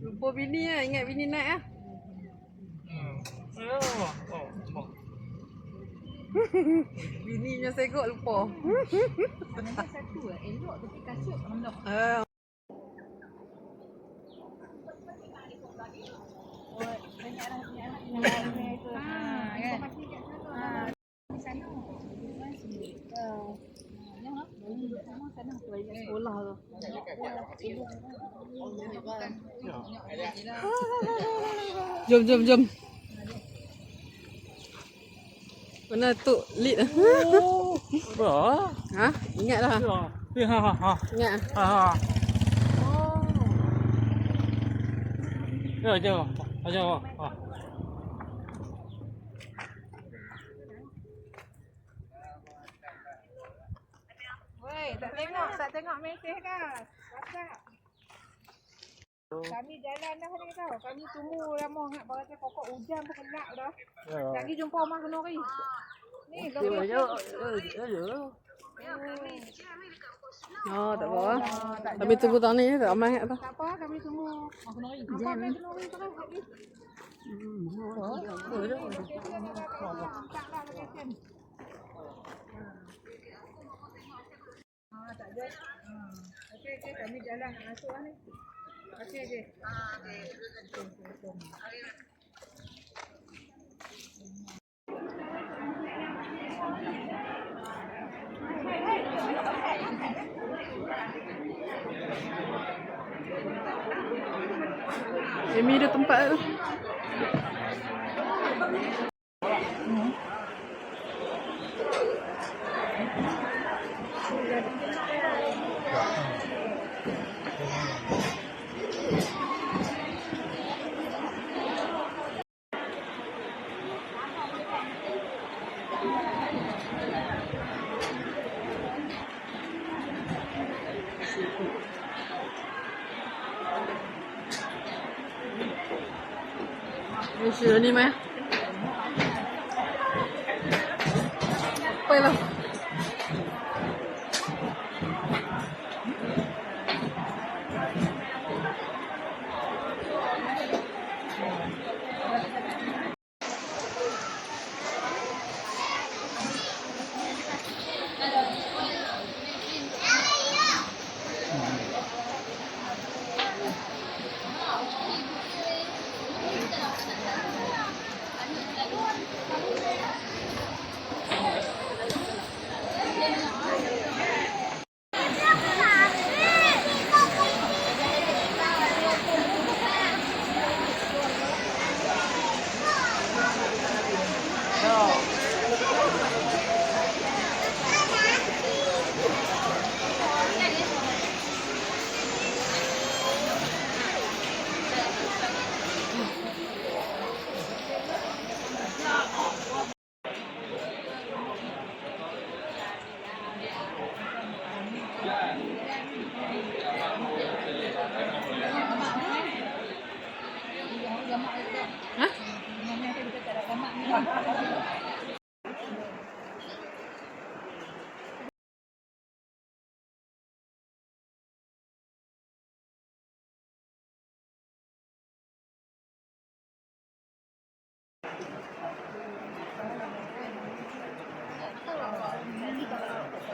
Lupa bini lah. Ingat bini naik lah. Bininya segok lupa. Ada satu lah. Elok tapi kasut ondok. Sekolah tu. Jom. Mana tu lead ah? Ha? Ingatlah. Ingat. Woi, tak tengok mesej dah. WhatsApp. Kami jalan dah ni tau. Kami tunggu lama sangat berasa pokok hujan pun kelak dah. Lagi jumpa Mak Kenori. Ni Oh, tak apa. Kami tunggu tahun ni tak ramai sangat tu. tak apa, kami tunggu Mak Kenori. Jam Mak Kenori terus lagi. Tak ada. Okey, kami jalan nak masuk lah ni. Okey. Amy ada tempat tu. Ni mah. Apa lah?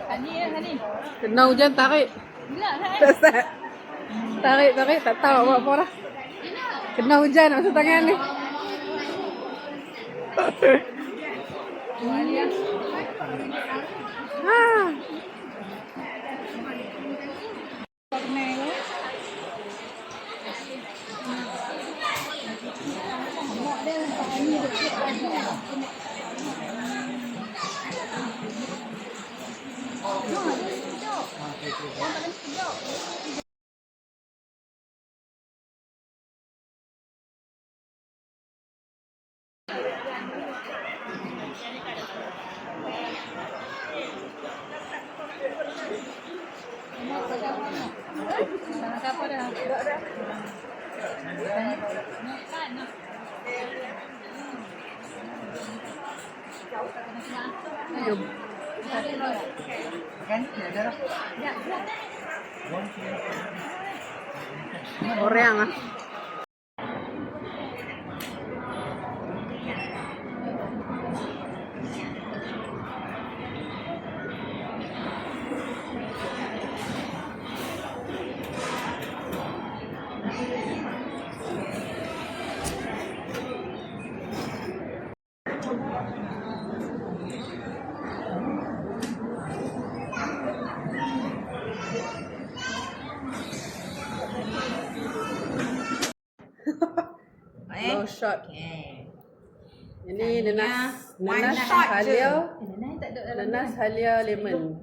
Hani. Kena hujan tarik. Tarik, tak tahu buat apa dah. Kena hujan masuk tangan ni. Siapa dah? Jom. Orang ah. No shot. Okay. Ini nanas. One Nanas shot je. halia. Nanas tak ada dalam Nanas halia lemon.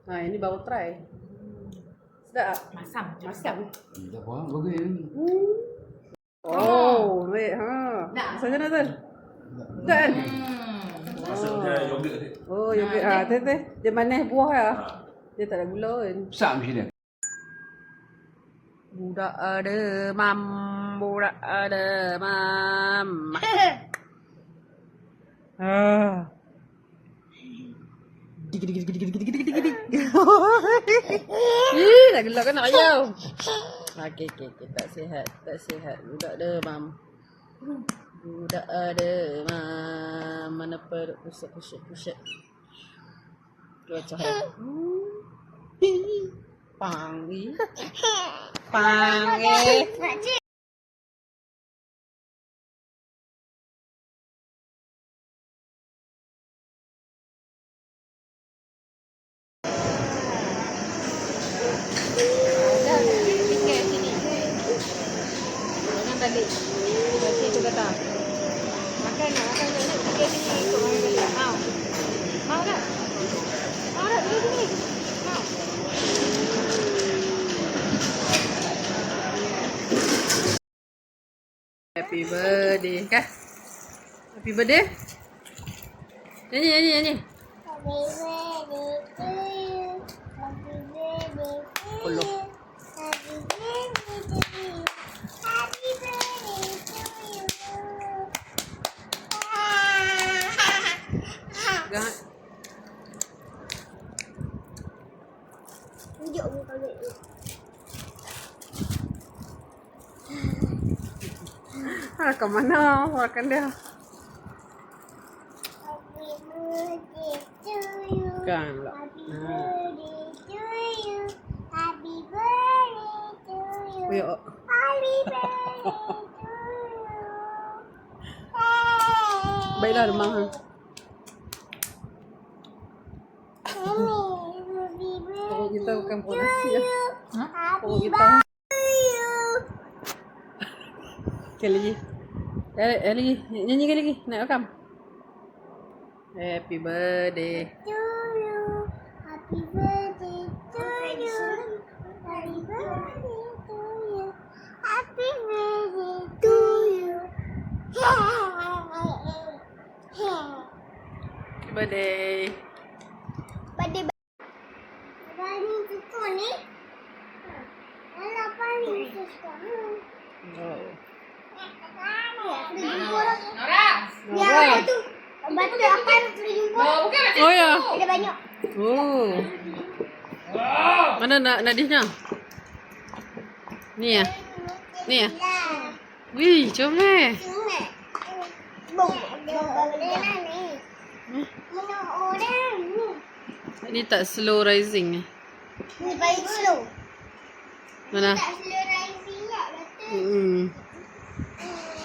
Ha, ini baru try. Sedap tak? masam. Masam. Tak apa, bagus ni. Oh, baik. Ha. Macam mana tu? Tak kan? Maksudnya yogurt ni. Oh, yogurt. Ha, teh. Dia manis buah lah. Dia tak ada gula kan. Besar macam ni. Budak ada mam. Budak ada mam. Ah. Ih, dah gelak kan nak ayam. Okey. Tak sihat. Budak demam. Budak demam. Mana perut pusat. Macam Pangi. Jangan balik. Okey, tu kata. Makan. Fikir sini ikut makan balik. Mau. Mau tak? Duduk sini. Mau. Happy birthday. Kah? Happy birthday. Nyanyi. Puluh. Jangan. Ke mana makan dia? Kan pula. Oh, baiklah demam. Perut kita bukan perut nasi ya. Perut kita. Sekali lagi. Lagi. Nyanyi lagi. Nak rekam. Happy birthday. Happy birthday to you. Happy birthday to you. Happy birthday to you. Happy birthday. Birthday. Paling suka ni. Alah paling suka. Oh. Nora. Ya, tu. Batu apa yang sudah jumpa? Bukan macam Oh ya. Ada banyak. Oh. Mana nadihnya? Ni ya. Ni ya. Wih, comel. Cuma. Bong. Orang ni. Mana orang ni? Ini tak slow rising. Ni paling slow. Mana? Tak slow rising tak betul. Hmm.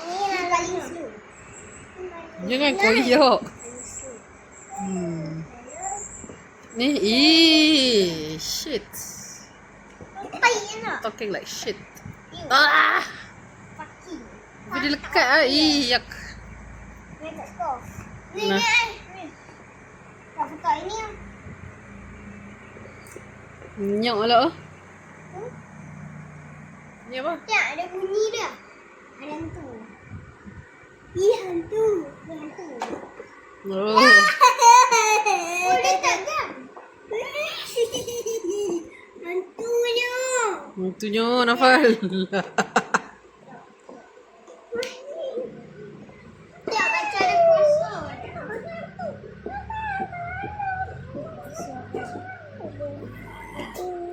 Ni yang paling slow. Jangan koyok. Ni, shit. Paling nak. Talking like shit. Ah, Fucking. tapi dia lekat ah. Yak. Ni tak stop. Ni Nah. ni. Tak buka ini yang. Nyok lah. Ni apa? Tak ada bunyi dia. Ada hantu. Ih hantu. Dia hantu. Oh. Oh dia tak kan? Hantunya. Hantunya Nafal. Tak baca ada kuasa.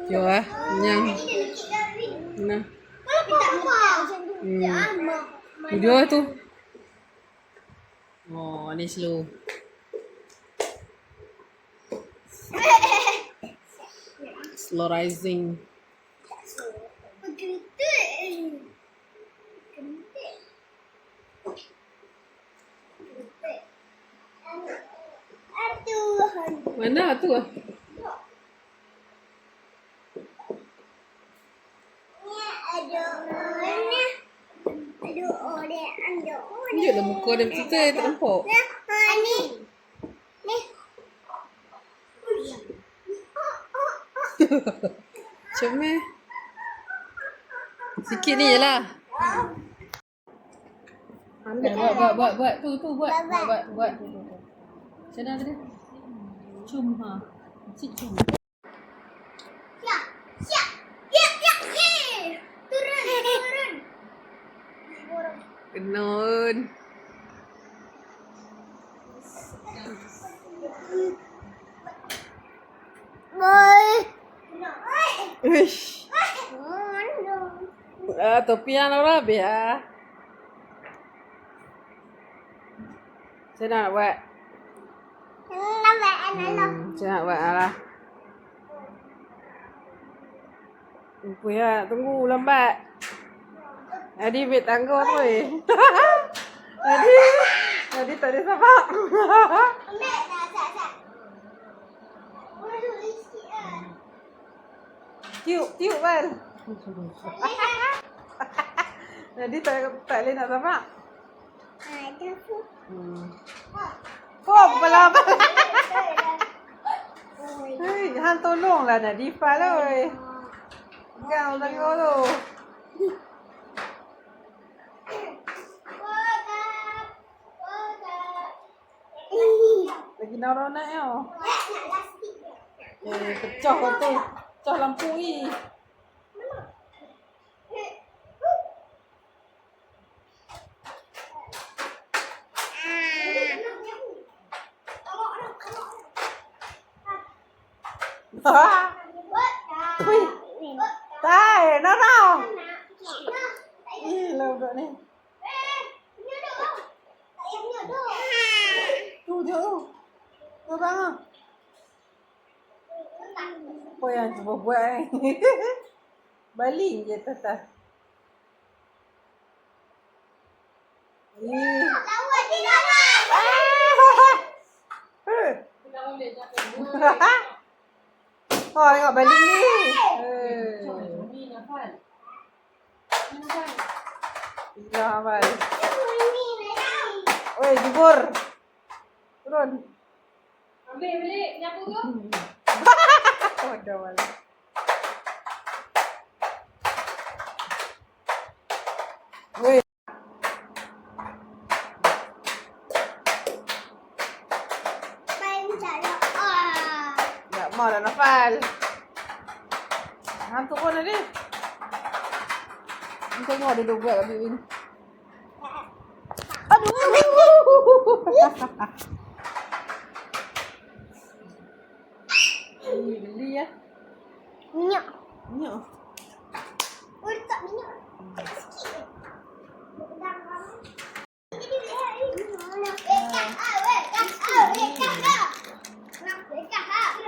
Yo ah, nyang. Ini dia lekit David. Nah. Kalau tak macam tu. Dia amak. Video tu. Oh, ni slow. Slow rising. Bergerutuk. Bergerutuk. Bergerutuk. Aduh, hantu. Mana tu ah? Ni ada orang. Ada orang. Tunjuklah muka dia betul tak nampak. Ni. Ni. Comel. Sikit ni je lah. Buat. Tu buat. Macam mana tadi? Cum ha. Cik cum. Ya. Ya. Turun. Kenun. Uish. Topian orang biar. Saya nak buat. Saya nak buat lah. Punya tunggu lambat. Adi ambil tangga tu Adi tak ada sabar. Tiup kan. Adi tak boleh nak sabar. Kepala apa? Hei, Han tolonglah Nadifa lah weh. Pegang tangga tu. Lagi nak nak ya. Pecah kau tu. Pecah lampu ni. Tai, nào. Lâu rồi này. Tu. Có băng không? Ôi anh coba buat. Baling je tata. Lawan di dalam. Thôi ngọc baling đi. Iya, Mal. Oi, jubur. Turun. Ambil balik, nyapu tu. Waduh, Mal. Oi. Ya, mau dah nafal. Hantu kau ni. Kau mau duduk buat kat sini. Aduh. Beli ya. Minyak. Minyak. Oh, tak minyak. Sikit.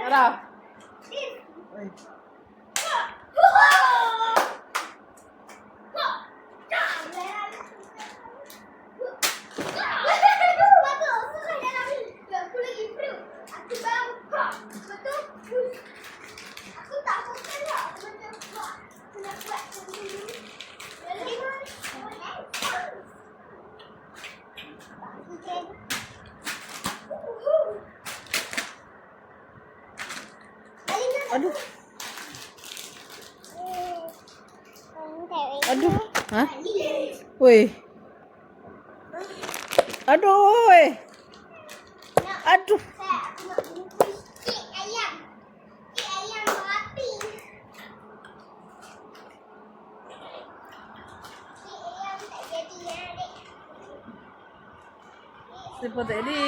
Dah. Aduh. Aduh. Hah? Woi. Aduh, woi. Aduh. Cik ayam api. Cik ayam tak jadi ya, Dek. Siapa tadi?